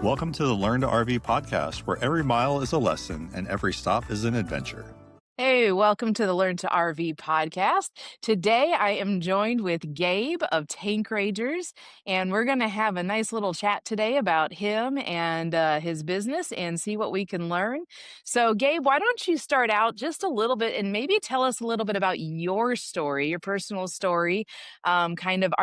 Welcome to the Learn to RV podcast, where every mile is a lesson and every stop is an adventure. Hey, welcome to the Learn to RV podcast. Today I am joined with Gabe of Tank Ragers, and we're going to have a nice little chat today about him and his business and see what we can learn. So, Gabe, why don't you start out just a little bit and maybe tell us a little bit about your story, your personal story? Are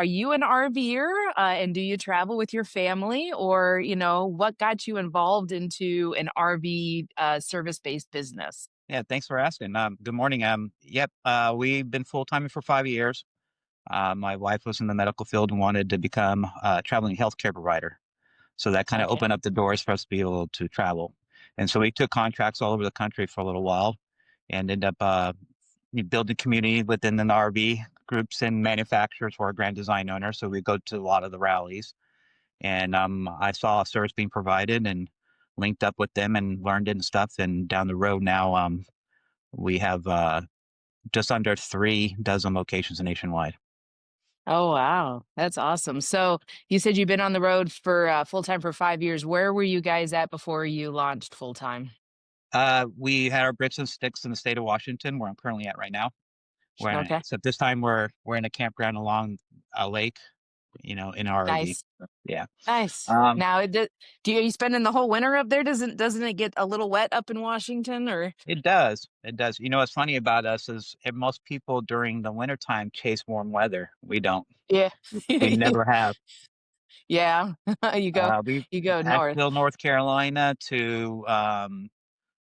you an RVer and do you travel with your family, or, what got you involved into an RV service-based business? Yeah, thanks for asking. Good morning. We've been full-time for 5 years. My wife was in the medical field and wanted to become a traveling healthcare provider. So that kind of Okay. opened up the doors for us to be able to travel. And so we took contracts all over the country for a little while and ended up building community within the RV groups and manufacturers who are grand design owners. So we go to a lot of the rallies. And I saw a service being provided and linked up with them and learned it and stuff. And down the road now, we have just under 3 dozen locations nationwide. Oh, wow. That's awesome. So you said you've been on the road for full time for 5 years. Where were you guys at before you launched full time? We had our bricks and sticks in the state of Washington, where I'm currently at right now. Okay. Except this time we're in a campground along a lake, in our RV. Nice. Yeah. Nice. Um, Now, are you spending the whole winter up there? Doesn't it get a little wet up in Washington or? it does. It does. What's funny about us is most people during the wintertime chase warm weather. We don't. Yeah. We never have. Yeah. You go We you go north. Asheville, North Carolina to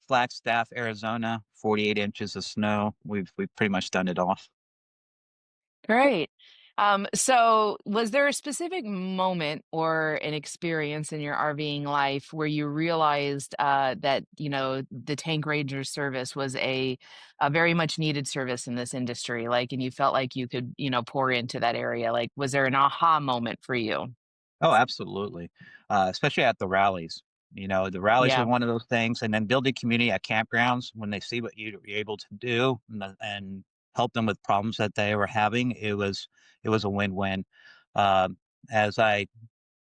Flagstaff, Arizona, 48 inches of snow. We've pretty much done it all. Great. So was there a specific moment or an experience in your RVing life where you realized that, the Tank Ranger service was a very much needed service in this industry? Like, and you felt like you could, pour into that area. Like, was there an aha moment for you? Oh, absolutely. Especially at the rallies. The rallies are Yeah. one of those things, and then building community at campgrounds when they see what you're able to do and help them with problems that they were having. It was a win-win. As I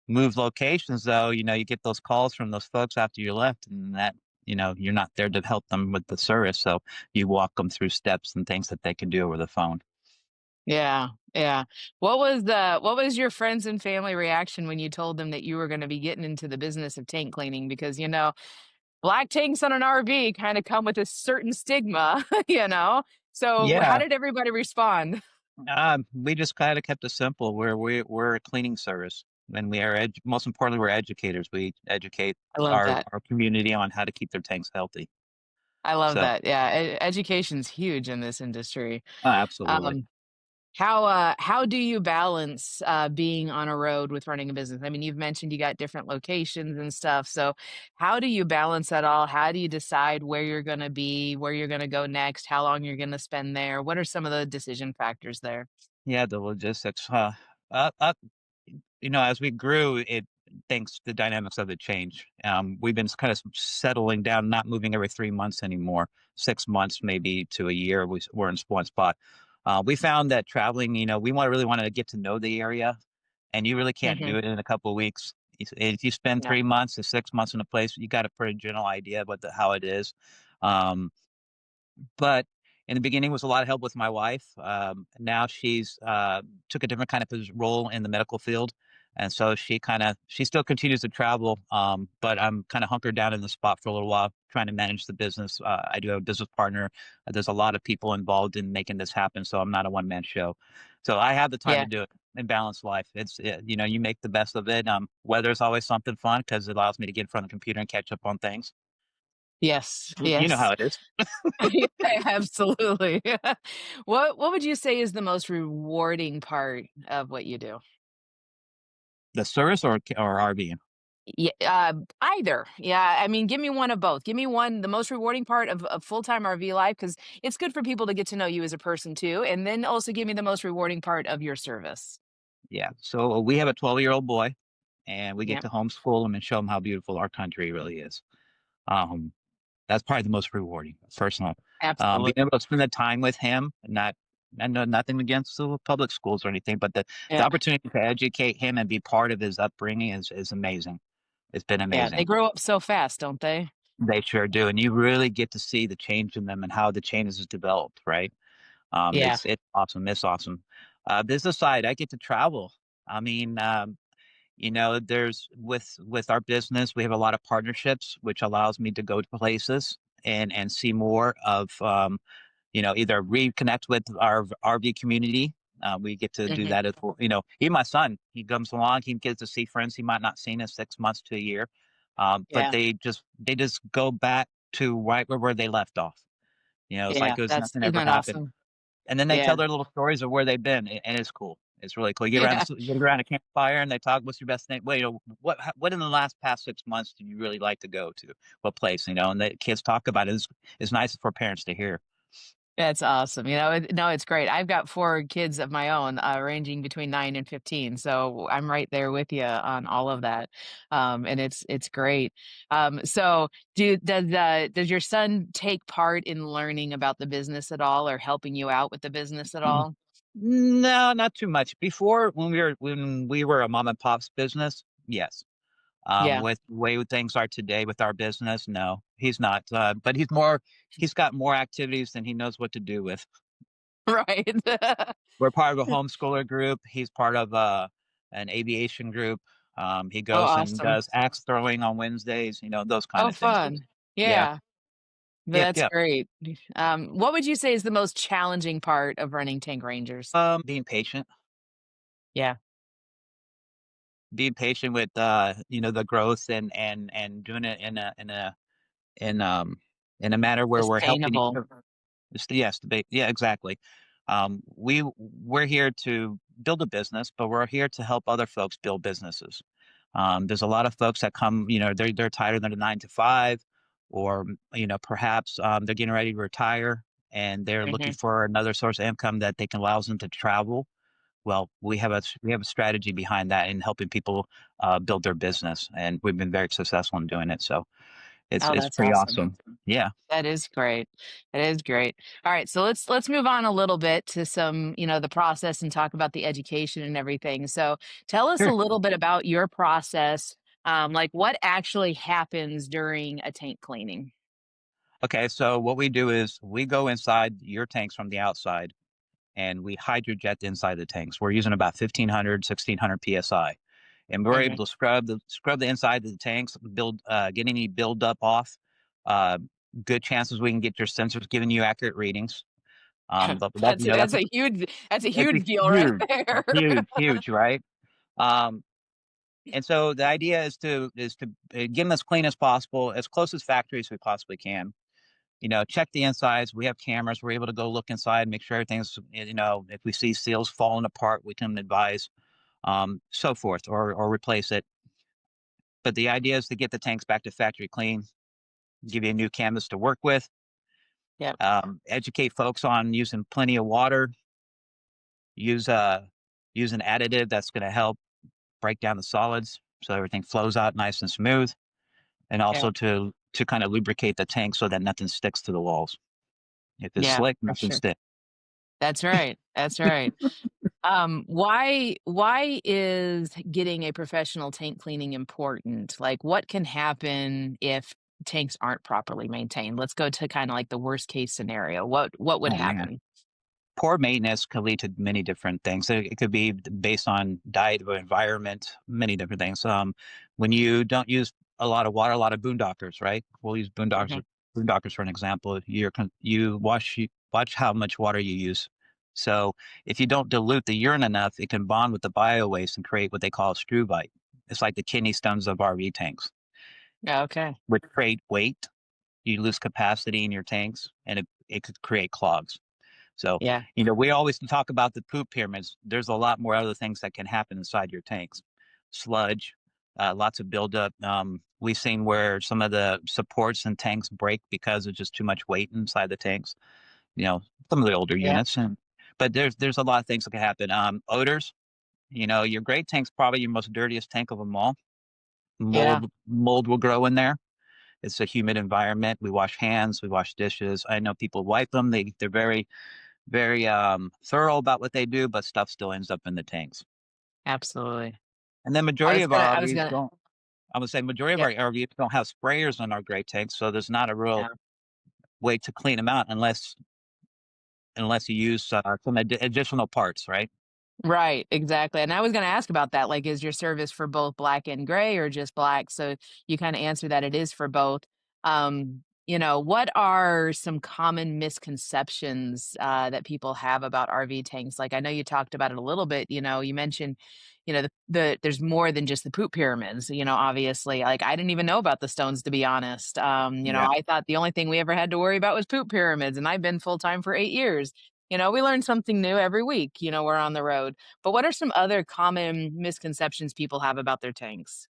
moved locations, though, you get those calls from those folks after you left, and that you're not there to help them with the service, so you walk them through steps and things that they can do over the phone. Yeah. Yeah. What was your friends and family reaction when you told them that you were going to be getting into the business of tank cleaning? Because, black tanks on an RV kind of come with a certain stigma, So how Yeah. did everybody respond? We just kind of kept it simple. We're a cleaning service, and most importantly, we're educators. We educate I love our that. our community on how to keep their tanks healthy. I love So, that. Yeah, education's huge in this industry. absolutely. Um, how do you balance being on a road with running a business? I mean, you've mentioned you got different locations and stuff. So how do you balance that all? How do you decide where you're going to be, where you're going to go next, how long you're going to spend there? What are some of the decision factors there? Yeah, the logistics. Uh, uh, as we grew, things the dynamics of it change. We've been kind of settling down, not moving every 3 months anymore. 6 months, maybe to a year. We're in one spot. We found that traveling, we really wanted to get to know the area, and you really can't Hmm. do it in a couple of weeks. If you spend No. 3 months to 6 months in a place, you got a pretty general idea of how it is. Um, but in the beginning was a lot of help with my wife. Now she's took a different kind of role in the medical field, and so she still continues to travel. But I'm kind of hunkered down in the spot for a little while, trying to manage the business. I do have a business partner. There's a lot of people involved in making this happen, so I'm not a one man show. So I have the time to Yeah. do it and balance life. You make the best of it. Weather is always something fun because it allows me to get in front of the computer and catch up on things. Yes. You know how Yes. it is. Yeah, absolutely. What would you say is the most rewarding part of what you do? The service or RV. Yeah, either. Yeah, I mean, give me one of both. Give me one, the most rewarding part of full-time RV life, because it's good for people to get to know you as a person too. And then also give me the most rewarding part of your service. Yeah. So we have a 12-year-old boy, and we get Yep, to homeschool him and show him how beautiful our country really is. Um, that's probably the most rewarding, personal. Being absolutely. able to spend the time with him, I know nothing against the public schools or anything, but the Yeah. opportunity to educate him and be part of his upbringing is amazing. It's been Yeah, they amazing. grow up so fast, don't they? They sure do, and you really get to see the change in them and how the changes is developed, right? Yeah. It's awesome. It's awesome. Business side, I get to travel. I mean, there's with our business, we have a lot of partnerships, which allows me to go to places and see more of either reconnect with our RV community. We get to do Mhm. that as well. Even my son, he comes along, he gets to see friends he might not seen in 6 months to a year, but Yeah. they just go back to right where they left off. It's Yeah. like it was That's nothing isn't ever that happened, awesome? and then they Yeah. tell their little stories of where they've been, and it's cool. It's really cool. Yeah. You get around a campfire and they talk. What's your best thing? Well, what in the last past 6 months did you really like to go to? What place? And the kids talk about it. It's nice for parents to hear. That's awesome. No, it's great. I've got 4 kids of my own, ranging between 9 and 15, so I'm right there with you on all of that, and it's great. So does your son take part in learning about the business at all or helping you out with the business at all? No, not too much. Before, when we were a mom and pop's business, yes. Yeah. With the way things are today with our business, no, he's not. But he's got more activities than he knows what to do with. Right. We're part of a homeschooler group. He's part of an aviation group. He Oh, goes and awesome. does axe throwing on Wednesdays. Those kind Oh, of things. fun. Yeah, Yeah, yeah, that's yeah. great. What would you say is the most challenging part of running Tank Rangers? Being patient, Yeah. being patient with the growth and doing it in in a manner where we're helping each Sustainable. other. Yes, yeah, exactly. We're here to build a business, but we're here to help other folks build businesses. There's a lot of folks that come, they're tired of the 9 to 5, or perhaps they're getting ready to retire and they're looking Mhm. for another source of income that they can allow them to travel. Well, we have a strategy behind that in helping people build their business, and we've been very successful in doing it. So it's Oh, it's that's pretty awesome. awesome. Yeah. That is great. That is great. All right, so let's move on a little bit to some, the process and talk about the education and everything. So, tell us a Sure. little bit about your process. Like what actually happens during a tank cleaning? Okay, so what we do is we go inside your tanks from the outside and we hydrojet the inside the tanks. We're using about 1500, 1600 psi, and we're Hmm. able to scrub the inside of the tanks, get any build up off. Uh, Good chances we can get your sensors giving you accurate readings. But that That's a huge deal right huge, there. huge, right? Um, and so the idea is to get them as clean as possible, as close as factory as we possibly can. Check the insides. We have cameras. We're able to go look inside, make sure everything's, if we see seals falling apart, we can advise, so forth, or replace it. But the idea is to get the tanks back to factory clean, give you a new canvas to work with, Yep. educate folks on using plenty of water, use use an additive that's going to help break down the solids so everything flows out nice and smooth, and Yeah. also to kind of lubricate the tank so that nothing sticks to the walls. If it's Yeah, slick, for nothing sure. sticks. That's right. That's right. Why is getting a professional tank cleaning important? Like, what can happen if tanks aren't properly maintained? Let's go to kind of like the worst case scenario. What would Oh man. happen? Poor maintenance could lead to many different things. It could be based on diet or environment, many different things. When you don't use a lot of water, a lot of boondockers, right? We'll use Hmm. boondockers for an example. You watch how much water you use. So if you don't dilute the urine enough, it can bond with the bio waste and create what they call struvite. It's like the kidney stones of RV tanks, Yeah, okay. which create weight. You lose capacity in your tanks, and it could create clogs. So, Yeah. we always talk about the poop pyramids. There's a lot more other things that can happen inside your tanks. Sludge, lots of buildup. We've seen where some of the supports in tanks break because of just too much weight inside the tanks. You know, some of the older Yeah. units, but there's a lot of things that can happen. Odors. Your great tank's probably your most dirtiest tank of them all. Yeah. Mold will grow in there. It's a humid environment. We wash hands, we wash dishes. I know people wipe them. They're very thorough about what they do, but stuff still ends up in the tanks. Absolutely. And the I majority was of gonna. our I was RVs gonna. don't. I would say majority of Yep. our RVs don't have sprayers on our gray tanks, so there's not a real Yeah. way to clean them out unless you use some additional parts, right? Right, exactly. And I was gonna ask about that, like, is your service for both black and gray or just black? So you kinda answer that it is for both. What are some common misconceptions, that people have about RV tanks? Like, I know you talked about it a little bit, you mentioned, there's more than just the poop pyramids, obviously. Like, I didn't even know about the stones, to be honest. Yeah. I thought the only thing we ever had to worry about was poop pyramids, and I've been full-time for 8 years. We learn something new every week, we're on the road. But what are some other common misconceptions people have about their tanks?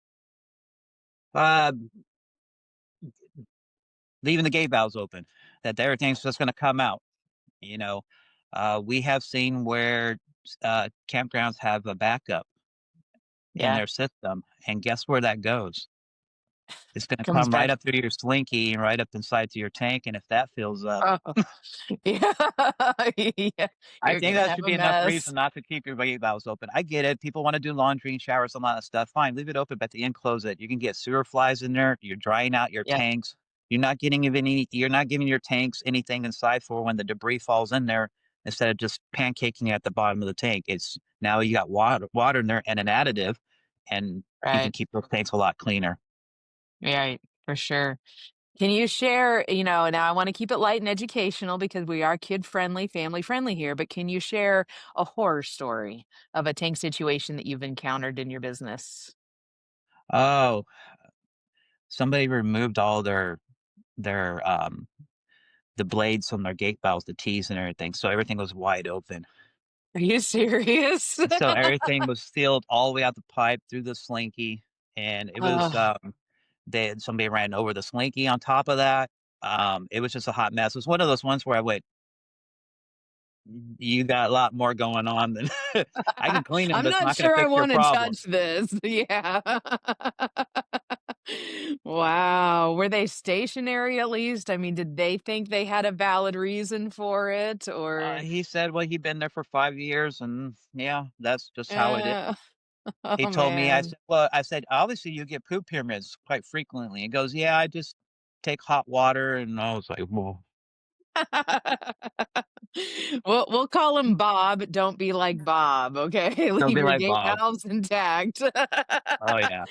Uh, Leaving the gate valves open, that everything's just going to come out. You know, we have seen where campgrounds have a backup in Yeah, their system, and guess where that goes? It's going to comes come right back. up through your slinky and right up inside to your tank, and if that fills up, Oh, yeah, yeah, I you're think gonna that have should a be enough mess. reason not to keep your gate valves open. I get it. People want to do laundry and showers, a lot of stuff. Fine, leave it open, but at the end, close it. You can get sewer flies in there. You're drying out your Yep, tanks. You're not giving your tanks anything inside for when the debris falls in there instead of just pancaking at the bottom of the tank. It's now you got water in there and an additive, and you can right, keep those tanks a lot cleaner. right, for sure. Can you share, now I wanna keep it light and educational because we are kid friendly, family friendly here, but can you share a horror story of a tank situation that you've encountered in your business? Oh, somebody removed all their the blades from their gate valves, the T's and everything, so everything was wide open. Are you serious? So everything was sealed all the way out the pipe through the slinky, and it was, Ugh. somebody ran over the slinky on top of that. It was just a hot mess. It was one of those ones where I went, "You got a lot more going on than I can clean them, I'm but it's not not gonna sure I fix your wanna problem." touch this. Yeah. Wow. Were they stationary at least? I mean, did they think they had a valid reason for it or He said, "Well, he'd been there for 5 years, and yeah, that's just how it is." uh, He oh, told me, man. I said, "Obviously, you get poop pyramids quite frequently." He goes, "Yeah, I just take hot water," and I was like, "Well." We'll call him Bob. Don't be like Bob, okay? Don't Leave be your like gate Bob. valves intact. Oh, yeah.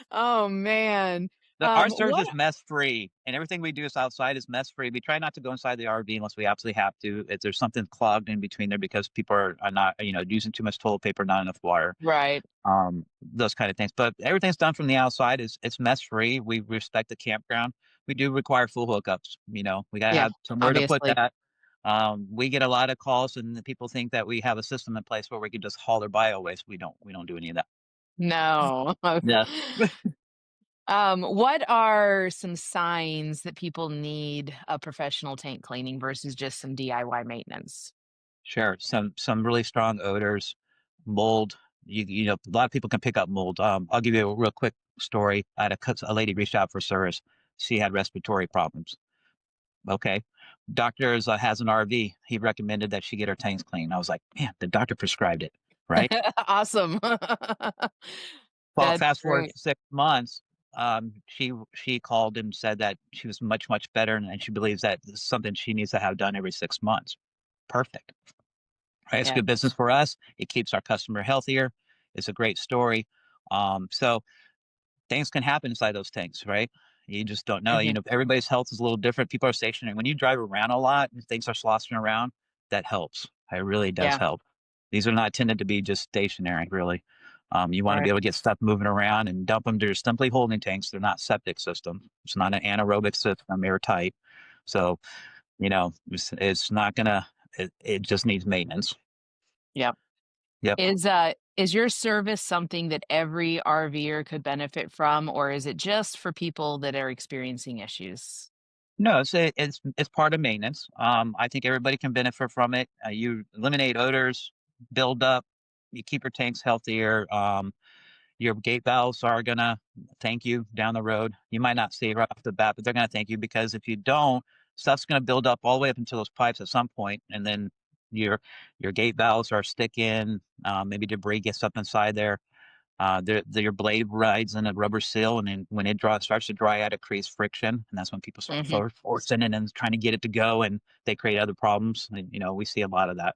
Oh, man. Our service What is mess free, and everything we do is outside is mess free. We try not to go inside the RV unless we absolutely have to. If there's something clogged in between there because people are not, using too much toilet paper, not enough water, Right. those kind of things. But everything's done from the outside. Is It's mess free. We respect the campground. We do require full hookups. We got to Yeah, have somewhere to put obviously. that. We get a lot of calls, and the people think that we have a system in place where we can just haul their bio waste. We don't. We don't do any of that. No. Yeah. What are some signs that people need a professional tank cleaning versus just some DIY maintenance? Sure. Some really strong odors, mold. A lot of people can pick up mold. I'll give you a real quick story. I had a lady reached out for service. She had respiratory problems. Okay, doctor has an RV. He recommended that she get her tanks cleaned. I was like, man, the doctor prescribed it, right? Awesome. Well, That's fast forward great. 6 months. She called and said that she was much better, and she believes that this is something she needs to have done every 6 months. Perfect. Right? It's Yeah. good business for us. It keeps our customer healthier. It's a great story. So things can happen inside those tanks, right? You just don't know. Mhm. Everybody's health is a little different. People are stationary. When you drive around a lot and things are sloshing around, that helps. It really does Yeah. help. These are not intended to be just stationary, really. You want to be Right. able to get stuff moving around and dump them. They're simply holding tanks. They're not septic systems. It's not an anaerobic system, airtight. So, it's not gonna. It just needs maintenance. Yeah. Yep. Is your service something that every RVer could benefit from, or is it just for people that are experiencing issues? No, it's part of maintenance. I think everybody can benefit from it. You eliminate odors, build up, you keep your tanks healthier. Your gate valves are gonna thank you down the road. You might not see it right off the bat, but they're gonna thank you because if you don't, stuff's gonna build up all the way up into those pipes at some point, and then your your gate valves are sticking. Maybe debris gets up inside there. Your blade rides in a rubber seal, and then when it starts to dry out, it creates friction, and that's when people start Hmm. forcing it and trying to get it to go, and they create other problems. And we see a lot of that.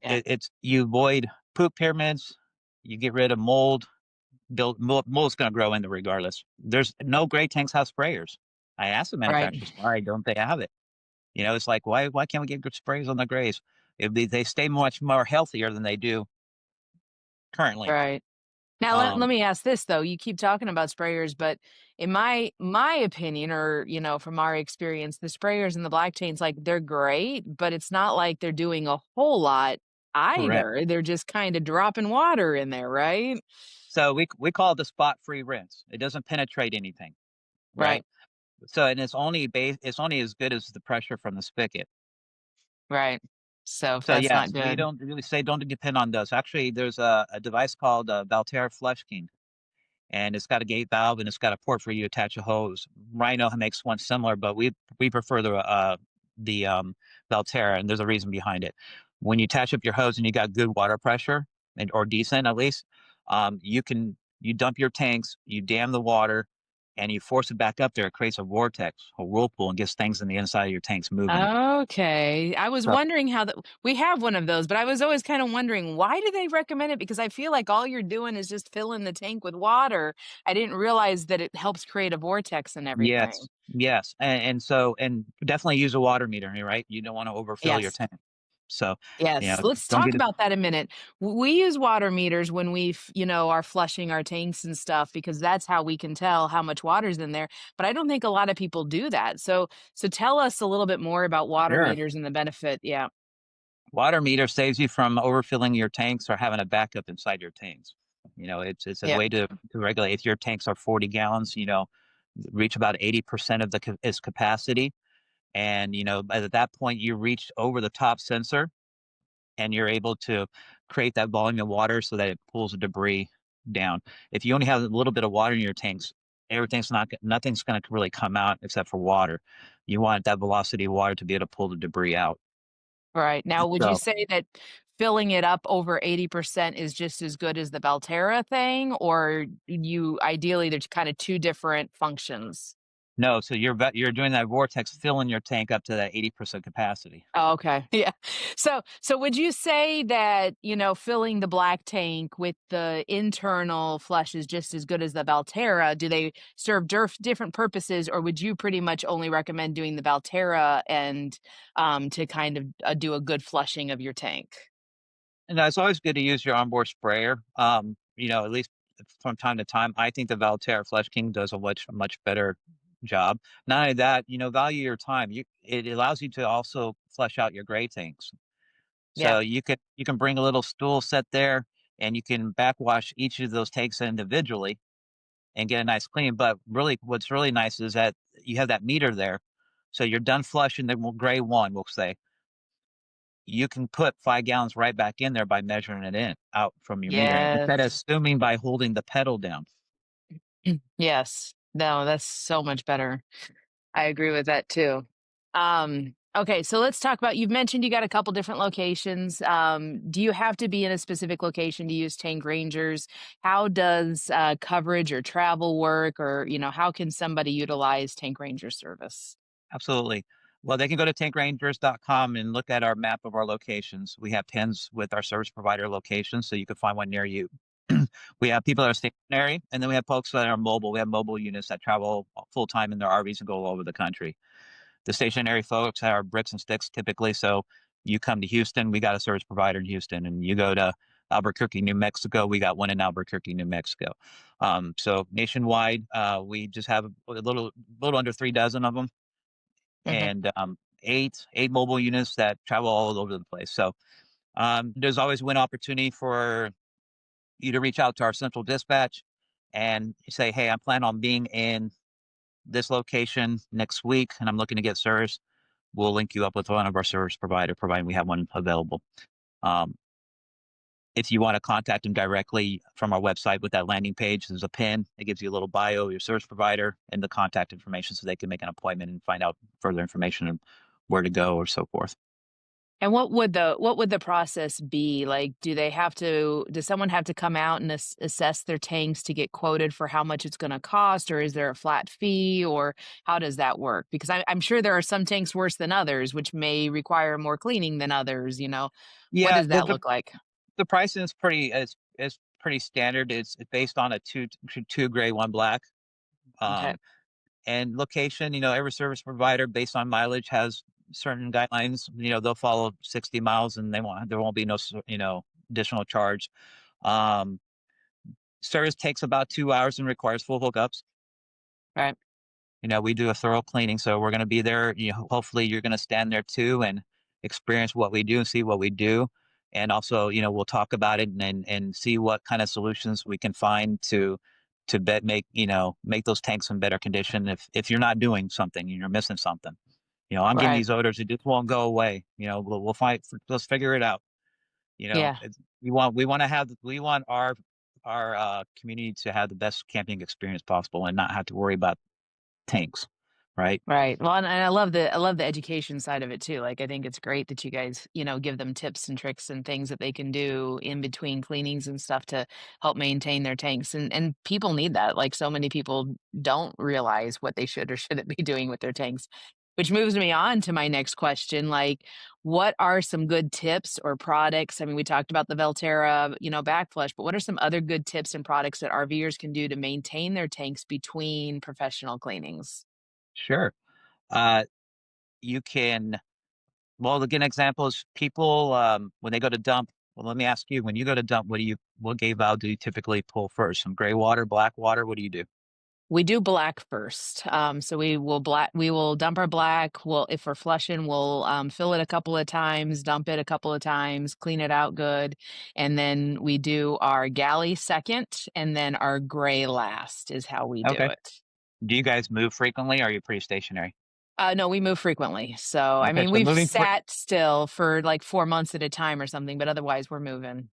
Yeah. It's you avoid poop pyramids, you get rid of mold. Mold's going to grow in there regardless. There's no gray tanks have sprayers. I asked the Right. manufacturers why don't they have it. It's like why can't we get good sprays on the grays? If they stay much more healthier than they do currently. Right. Now let Um, me ask this though. You keep talking about sprayers, but in my opinion, or from our experience, the sprayers and the black chains, like they're great, but it's not like they're doing a whole lot Correct. either. They're just kind of dropping water in there, right? So we call it a spot free rinse. It doesn't penetrate anything, Right. right? So and it's only as good as the pressure from the spigot. Right. So So that's not yes, we good. don't really say don't depend on those. Actually, there's a device called Valterra Flush King, and it's got a gate valve and it's got a port for you to attach a hose. Rhino makes one similar, but we prefer the Valterra, and there's a reason behind it. When you attach up your hose and you got good water pressure or decent at least, you dump your tanks, you dam the water, and you force it back up there. It creates a vortex, a whirlpool, and gets things in the inside of your tanks moving. Okay. I was So wondering how that we have one of those, but I was always kind of wondering why do they recommend it? Because I feel like all you're doing is just filling the tank with water. I didn't realize that it helps create a vortex and everything. yes, yes, and definitely use a water meter, right? You don't want to overfill your Yes. tank. So, Yes. Let's don't talk get it. about that a minute. We use water meters when are flushing our tanks and stuff because that's how we can tell how much water's in there. But I don't think a lot of people do that. So tell us a little bit more about water Sure. meters and the benefit. Yeah. Water meter saves you from overfilling your tanks or having a backup inside your tanks. It's a Yeah. way to regulate. If your tanks are 40 gallons, reach about 80% of its capacity, and at that point you reach over the top sensor, and you're able to create that volume of water so that it pulls the debris down. If you only have a little bit of water in your tanks, nothing's going to really come out except for water. You want that velocity of water to be able to pull the debris out. Right. Now, would you So say that filling it up over 80% is just as good as the Belterra thing, or you ideally there's kind of two different functions? no, so you're doing that vortex, filling your tank up to that 80% capacity. Oh, okay. Yeah. So would you say that, filling the black tank with the internal flush is just as good as the Belterra? Do they serve different purposes, or would you pretty much only recommend doing the Belterra and to kind of do a good flushing of your tank? And it's always good to use your onboard sprayer. At least from time to time, I think the Valterra Flush King does a much better job. Not only that, value your time. It allows you to also flush out your gray tanks. Yeah. So you can bring a little stool set there, and you can backwash each of those tanks individually and get a nice clean. But really, what's really nice is that you have that meter there. So you're done flushing the gray one, we'll say. You can put 5 gallons right back in there by measuring it in out from your meter instead of Yes. assuming by holding the pedal down. Yes. No, that's so much better. I agree with that too. Okay, so let's talk about you've mentioned you got a couple different locations. Do you have to be in a specific location to use tank rangers? How does coverage or travel work, or how can somebody utilize tank ranger service? Absolutely. Well, they can go to tankrangers.com and look at our map of our locations. We have pins with our service provider locations, so you can find one near you. We have people that are stationary, and then we have folks that are mobile. We have mobile units that travel full time in their RVs and go all over the country. The stationary folks are bricks and sticks typically. So you come to Houston, we got a service provider in Houston, and you go to Albuquerque, New Mexico, we got one in Albuquerque, New Mexico. So nationwide, we just have a little under 3 dozen of them, Hmm. and eight mobile units that travel all over the place. So there's always win opportunity for you to reach out to our central dispatch and say, hey, I plan on being in this location next week, and I'm looking to get service. We'll link you up with one of our service provider, providing we have one available. Um, if you want to contact them directly from our website with that landing page, there's a pin. It gives you a little bio of your service provider and the contact information so they can make an appointment and find out further information and where to go or so forth. And what would the process be? Like, does someone have to come out and assess their tanks to get quoted for how much it's gonna cost, or is there a flat fee, or how does that work? Because I'm sure there are some tanks worse than others, which may require more cleaning than others, you know? What Yeah, does that look like? the pricing is pretty standard. It's based on a two gray, one black. Okay. Um, and location, every service provider based on mileage has certain guidelines. They'll follow 60 miles and there won't be no, additional charge. Um, Service takes about 2 hours and requires full hookups. Right. We do a thorough cleaning, so we're going to be there. Hopefully you're going to stand there too and experience what we do and see what we do. And also, we'll talk about it and see what kind of solutions we can find to make those tanks in better condition. If you're not doing something and you're missing something, I'm getting Right. these odors. It just won't go away. We'll find. Let's figure it out. Yeah. We want our community to have the best camping experience possible and not have to worry about tanks, right? Right. Well, and I love the education side of it too. Like, I think it's great that you guys, give them tips and tricks and things that they can do in between cleanings and stuff to help maintain their tanks. And people need that. Like, so many people don't realize what they should or shouldn't be doing with their tanks. Which moves me on to my next question. Like, what are some good tips or products? I mean, we talked about the Velterra, backflush, but what are some other good tips and products that RVers can do to maintain their tanks between professional cleanings? Sure. Uh, you can, well, again, example is people, when they go to dump, well, let me ask you, when you go to dump, what gay valve do you typically pull first? Some gray water, black water? What do you do? We do black first. So we will dump our black. If we're flushing, we'll fill it a couple of times, dump it a couple of times, clean it out good, and then we do our galley second, and then our gray last is how we do Okay. it. Do you guys move frequently or are you pretty stationary? No, we move frequently. So I Okay. mean, So we've sat still for like 4 months at a time or something, but otherwise we're moving.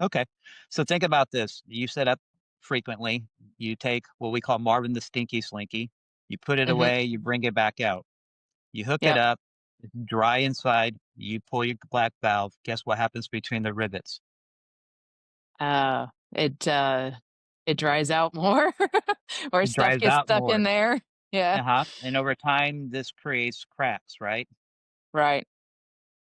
okay. So think about this. You set up frequently. You take what we call Marvin the Stinky Slinky. You put it Hmm. away. You bring it back out. You hook it Yep. up. It's dry inside. You pull your black valve. Guess what happens between the rivets? It dries out more, or It stuff dries gets out stuck in more. there. Yeah. Uh-huh. And over time, this creates cracks, right? Right.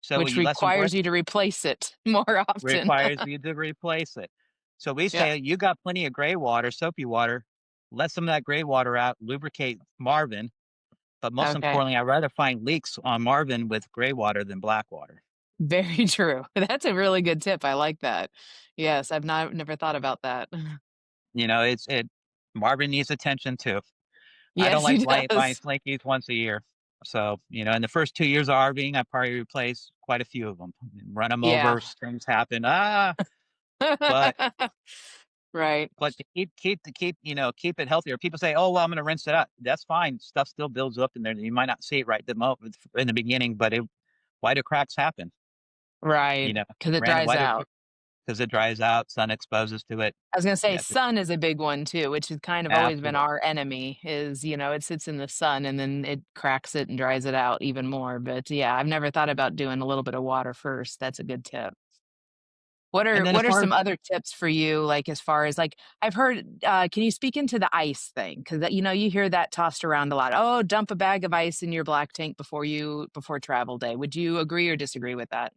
So Which you let some requires breath you to replace it more often. requires you to replace it. So we Yeah. say you got plenty of gray water, soapy water. Let some of that gray water out, lubricate Marvin. But most Okay. importantly, I'd rather find leaks on Marvin with gray water than black water. Very true. That's a really good tip. I like that. Yes, I've not never thought about that. It Marvin needs attention too. I don't Yes, like he buying does. slinkies once a year. So, in the first 2 years of RVing, I probably replaced quite a few of them. Run them Yeah. over, things happen. But Right. keep it healthier. People say, "Oh, well, I'm going to rinse it out." That's fine. Stuff still builds up in there. You might not see it right the moment in the beginning, but why do cracks happen? Right. You know, Because it Random. dries Why do out. because it dries out, sun exposes to it. I was gonna say Yeah, sun is a big one too, which has kind of always been absolutely. our enemy is, it sits in the sun and then it cracks it and dries it out even more. But yeah, I've never thought about doing a little bit of water first. That's a good tip. What And are then as what are far as some other tips for you, like, as far as, like, I've heard, can you speak into the ice thing? 'Cause you hear that tossed around a lot. "Oh, dump a bag of ice in your black tank before travel day." Would you agree or disagree with that?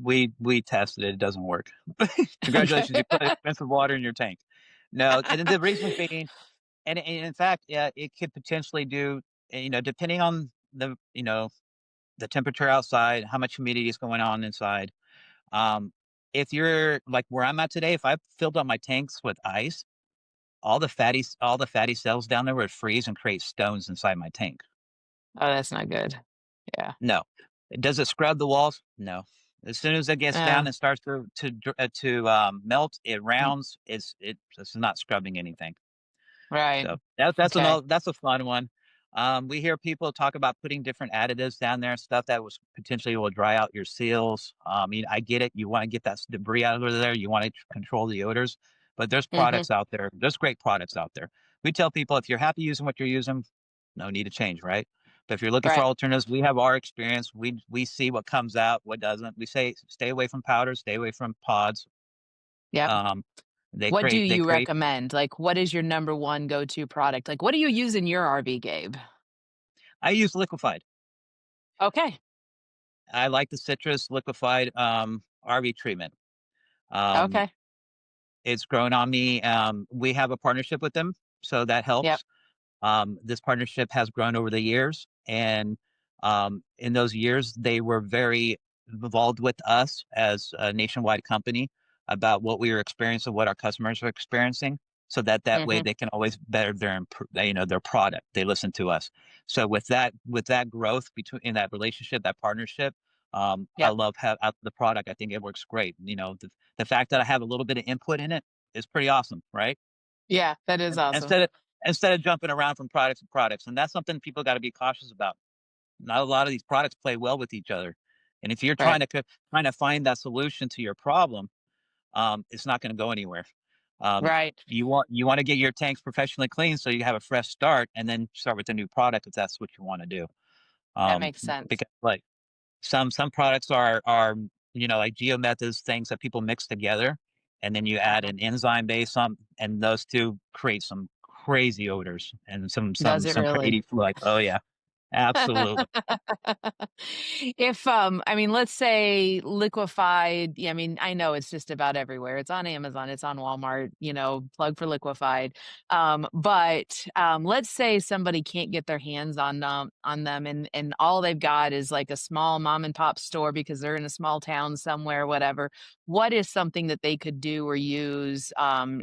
we tested it, it doesn't work. Okay. Congratulations, you put expensive water in your tank. No, and the reason being, and in fact, yeah, it could potentially do, depending on the temperature outside, how much humidity is going on inside. Um, if you're like where I'm at today, if I filled up my tanks with ice, all the fatty cells down there would freeze and create stones inside my tank. Oh, that's not good. Yeah. No. Does it scrub the walls? No. As soon as it gets Uh, down and starts to melt, it mm, rounds. It's not scrubbing anything. right. So Okay. that's a fun one. We hear people talk about putting different additives down there, stuff that was potentially will dry out your seals. I get it. You want to get that debris out of there. You want to control the odors, but there's Mhm. products out there. There's great products out there. We tell people if you're happy using what you're using, no need to change, right? But if you're looking for Right. alternatives, we have our experience. We see what comes out, what doesn't. We say stay away from powders, stay away from pods. Yep. Um, What do they you create. recommend? Like, what is your number one go-to product? Like, what do you use in your RV, Gabe? I use liquefied. Okay. I like the citrus liquefied RV treatment. Um, Okay. it's grown on me. We have a partnership with them, so that Yep. helps. This partnership has grown over the years, and in those years, they were very involved with us as a nationwide company about what we were experiencing, what our customers are experiencing, so that way Mhm. they can always better their product. They listen to us. So with that growth between in that relationship, that partnership, I Yep. love the product. I think it works great. The fact that I have a little bit of input in it is pretty awesome, right? Yeah, that is awesome. Instead of jumping around from products to products, and that's something people got to be cautious about. Not a lot of these products play well with each other, and if you're Right. trying to find that solution to your problem, it's not going to go anywhere. Right. You want to get your tanks professionally cleaned so you have a fresh start, and then start with a new product if that's what you want to do. That Um, makes sense. because like some products are like geomethods, things that people mix together, and then you add Uh-huh. an enzyme base on, and those two create some crazy odors and Does it some really? crazy like, oh yeah, absolutely. If, I mean, let's say liquefied, yeah, I mean, I know it's just about everywhere. It's on Amazon, it's on Walmart, plug for liquefied. But let's say somebody can't get their hands on them and all they've got is like a small mom and pop store because they're in a small town somewhere, whatever. What is something that they could do or use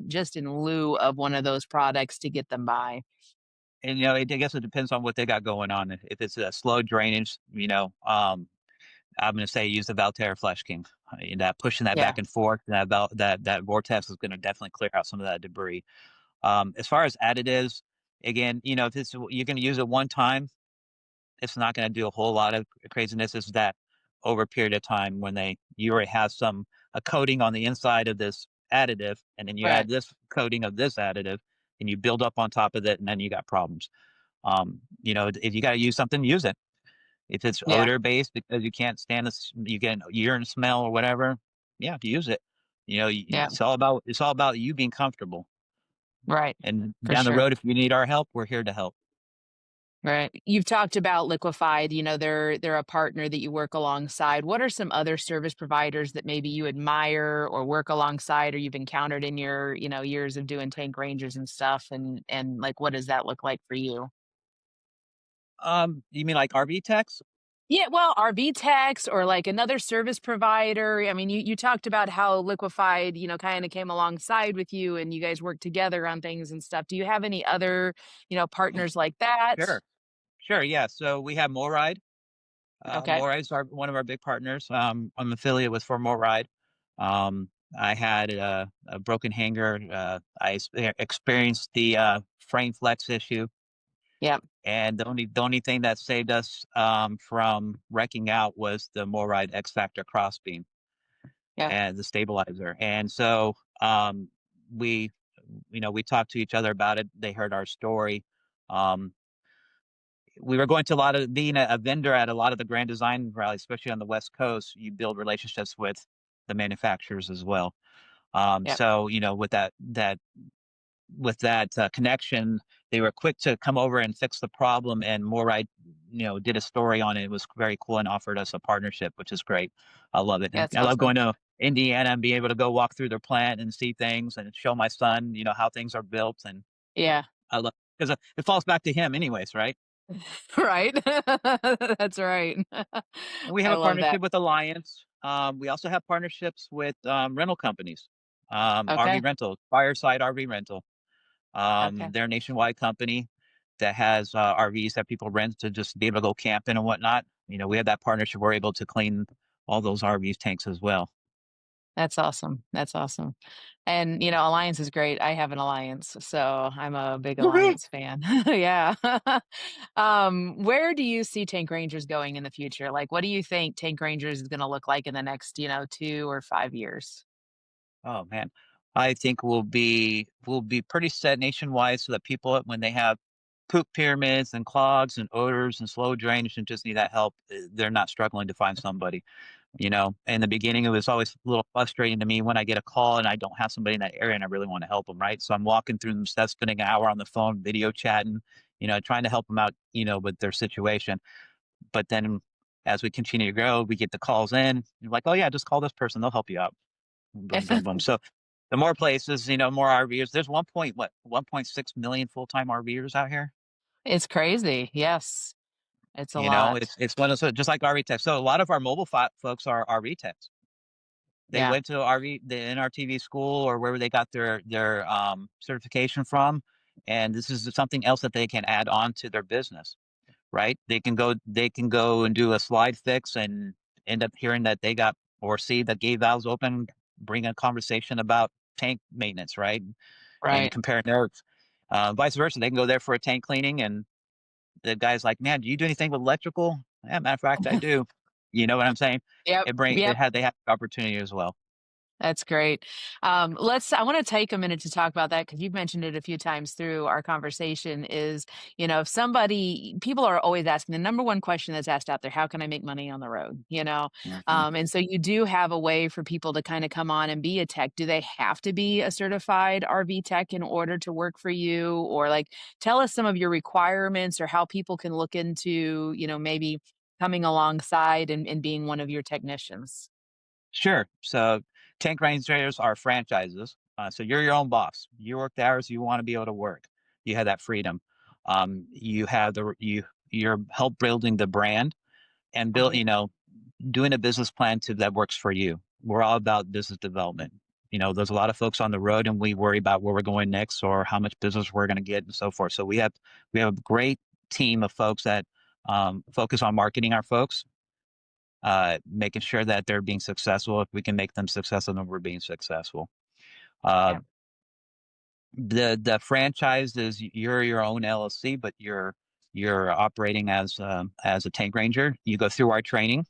just in lieu of one of those products to get them by? And I guess it depends on what they got going on. If it's a slow drainage, I'm going to say use the Valterra Flash King. That pushing that Yeah. back and forth, that vortex is going to definitely clear out some of that debris. As far as additives, again, if it's you're going to use it one time, it's not going to do a whole lot of craziness. It's that over a period of time when you already have a coating on the inside of this additive, and then you Right. add this coating of this additive, and you build up on top of it, and then you got problems. If you got to use something, use it. If it's Yeah. odor based because you can't stand this, you get an urine smell or whatever. Yeah, use it. Yeah. It's all about you being comfortable. Right. And For down the sure. road, if you need our help, we're here to help. Right. You've talked about Liquefied, they're a partner that you work alongside. What are some other service providers that maybe you admire or work alongside or you've encountered in your, years of doing tank rangers and stuff and like what does that look like for you? You mean like RV techs? Yeah, well, RV techs or like another service provider. I mean, you talked about how Liquefied, kind of came alongside with you and you guys work together on things and stuff. Do you have any other, partners like that? Sure, sure, yeah. So we have MoRide. Okay. MoRide's one of our big partners. I'm affiliate with for MoRide. Um, I had a broken hanger. Experienced the frame flex issue. Yep. And the only thing that saved us from wrecking out was the MoRide X Factor crossbeam Yep. and the stabilizer. And so we, we talked to each other about it. They heard our story. Um, we were going to a lot of being a vendor at a lot of the grand design rallies, especially on the West Coast. You build relationships with the manufacturers as well. Yep. So with that connection, they were quick to come over and fix the problem. And Moride, did a story on it. It was very cool and offered us a partnership, which is great. I love it. And That's I love awesome. going to Indiana and being able to go walk through their plant and see things and show my son, how things are built. And Yeah. I love because it falls back to him, anyways, right? Right. That's right. And we have I a love that. partnership with Alliance. We also have partnerships with rental companies, RV Okay. rental, Fireside RV rental. Okay. They're a nationwide company that has RVs that people rent to just be able to go camping and whatnot. We have that partnership. We're able to clean all those RV tanks as well. That's awesome. That's awesome. And, Alliance is great. I have an Alliance, so I'm a big Woohoo! Alliance fan. Yeah. Where do you see Tank Rangers going in the future? Like, what do you think Tank Rangers is gonna look like in the next, 2 or 5 years? Oh man, I think we'll be pretty set nationwide so that people when they have poop pyramids and clogs and odors and slow drainage and just need that help, they're not struggling to find somebody. In the beginning, it was always a little frustrating to me when I get a call and I don't have somebody in that area and I really want to help them, right? So I'm walking through them steps, spending an hour on the phone, video chatting, trying to help them out, with their situation. But then as we continue to grow, we get the calls in. You're like, oh yeah, just call this person; they'll help you out. Boom, boom, boom. So the more places, more RVers. There's 1.6 million full-time RVers out here. It's crazy. Yes, it's a lot. It's one of those, just like RV techs. So a lot of our mobile folks are RV techs. They Yeah, went to the NRTV school or wherever they got their certification from, and this is something else that they can add on to their business, right? They can go and do a slide fix and end up hearing that they got or see that gate valves open, bring a conversation about tank maintenance, right? And right. compare notes. Vice versa, they can go there for a tank cleaning, and the guy's like, "Man, do you do anything with electrical?" Yeah, matter of fact, I do. You know what I'm saying? Yep, yep. They have opportunity as well. That's great. I want to take a minute to talk about that because you've mentioned it a few times through our conversation is, if somebody, people are always asking the number one question that's asked out there, how can I make money on the road? Mhm. And so you do have a way for people to kind of come on and be a tech. Do they have to be a certified RV tech in order to work for you? Or like, tell us some of your requirements or how people can look into, maybe coming alongside and being one of your technicians. Sure. So tank rangers are franchises. So you're your own boss. You work the hours you want to be able to work. You have that freedom. You have you're help building the brand and build, Mhm. doing a business plan that works for you. We're all about business development. There's a lot of folks on the road and we worry about where we're going next or how much business we're going to get and so forth. So we have a great team of folks that focus on marketing our folks, making sure that they're being successful. If we can make them successful, then we're being successful. Uh, Yeah. the franchise is you're your own LLC, but you're operating as a tank ranger. You go through our training.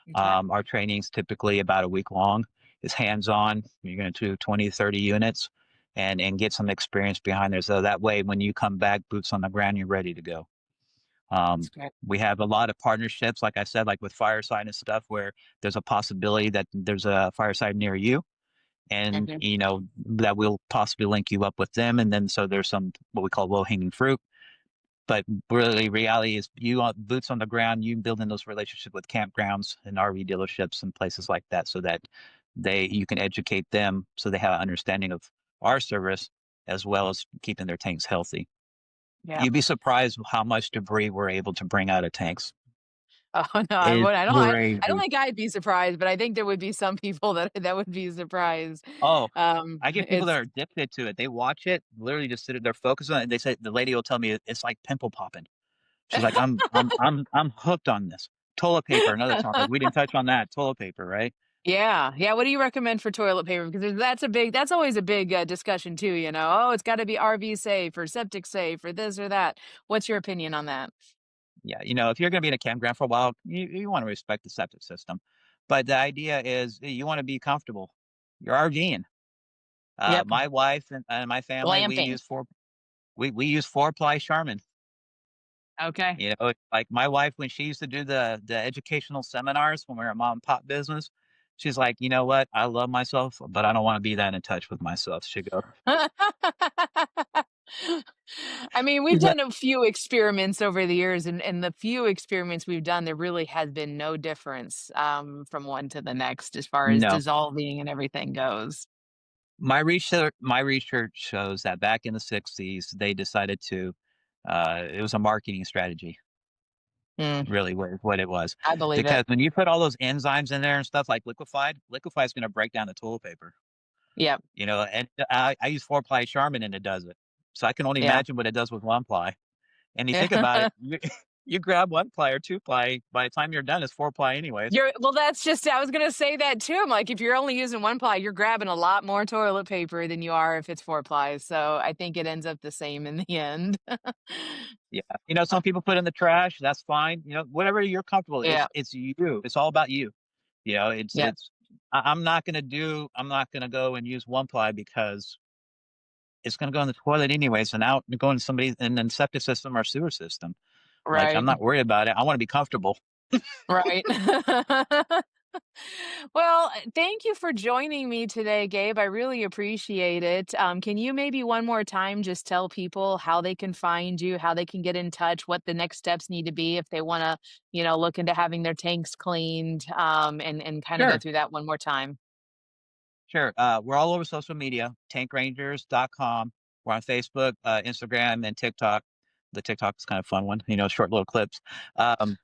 Okay. Our training's typically about a week long. It's hands-on. You're going to do 20, 30 units and get some experience behind there. So that way, when you come back, boots on the ground, you're ready to go. That's Um, great. we have a lot of partnerships, like I said, like with fireside and stuff, where there's a possibility that there's a fireside near you, and Mhm. that we'll possibly link you up with them, and then so there's some what we call low hanging fruit. But really, reality is you on boots on the ground, you building those relationships with campgrounds and RV dealerships and places like that, so that you can educate them so they have an understanding of our service as well as keeping their tanks healthy. Yeah. You'd be surprised how much debris we're able to bring out of tanks. Oh, no, I It's would I don't crazy. think I'd be surprised, but I think there would be some people that would be surprised. Oh, I get people that It's are addicted to it. They watch it, literally just sit there, focus on it. They say the lady will tell me it's like pimple popping. She's like, I'm hooked on this. Toilet paper, another topic. We didn't touch on that. Toilet paper, right? Yeah, yeah, what do you recommend for toilet paper? Because that's always a big, discussion too, "Oh, it's gotta be RV safe or septic safe or this or that." What's your opinion on that? Yeah, if you're going to be in a campground for a while, you want to respect the septic system. But the idea is you want to be comfortable. You're RVing. Yep. My wife and my family, Glamping. we use 4-ply Charmin. Okay. Like my wife, when she used to do the educational seminars when we were a mom and pop business, she's like, you know what? I love myself, but I don't want to be that in touch with myself. She goes, I mean, we've she's like, done a few experiments over the years, and the few experiments we've done, there really has been no difference, from one to the next as far as no. dissolving and everything goes. My research shows that back in the 60s, they decided to. It was a marketing strategy, Mm, really, what it was, I believe it. because when you put all those enzymes in there and stuff like liquefied is going to break down the toilet paper. Yep. And I use 4-ply Charmin and it does it. So I can only Yeah. imagine what it does with 1-ply. And you think about it, you grab 1-ply or 2-ply, by the time you're done, it's 4-ply anyways. That's just I was gonna say that too. I'm like, if you're only using one ply, you're grabbing a lot more toilet paper than you are if it's four plies. So I think it ends up the same in the end. Yeah. Uh, Some people put in the trash, that's fine. Whatever you're comfortable. yeah. It's you. It's all about you. Yeah. I'm not gonna go and use 1-ply because it's going to go in the toilet anyway. So now you're going to somebody in the septic system or sewer system. Like, I'm Right. not worried about it. I want to be comfortable. Right. Well, thank you for joining me today, Gabe. I really appreciate it. Can you maybe one more time just tell people how they can find you, how they can get in touch, what the next steps need to be if they want to, look into having their tanks cleaned, and kind of go Sure. through that one more time? Sure. We're all over social media, tankrangers.com. We're on Facebook, Instagram, and TikTok. The TikTok is kind of fun one, short little clips. Um,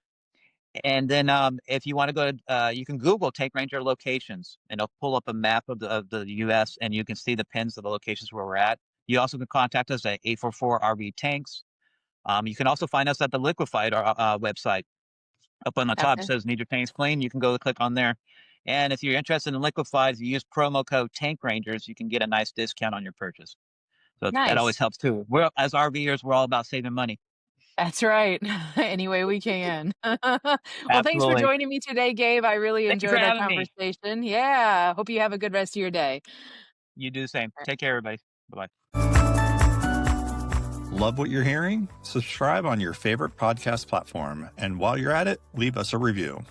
and then if you want to go, you can Google Tank Ranger locations, and it'll pull up a map of the U.S. and you can see the pins of the locations where we're at. You also can contact us at 844 RV Tanks. You can also find us at the Liquefied website. Up on the top, it Okay. says "Need your tanks clean." You can go click on there. And if you're interested in liquefied, if you use promo code Tank Rangers, you can get a nice discount on your purchase. So that always Nice. helps too. We're as RVers, we're all about saving money. That's right. Any way we can. Well, thanks for Absolutely. joining me today, Gabe. I really Thank you for enjoyed our having me. conversation. Yeah. Hope you have a good rest of your day. You do the same. Take care, everybody. Bye bye. Love what you're hearing? Subscribe on your favorite podcast platform. And while you're at it, leave us a review.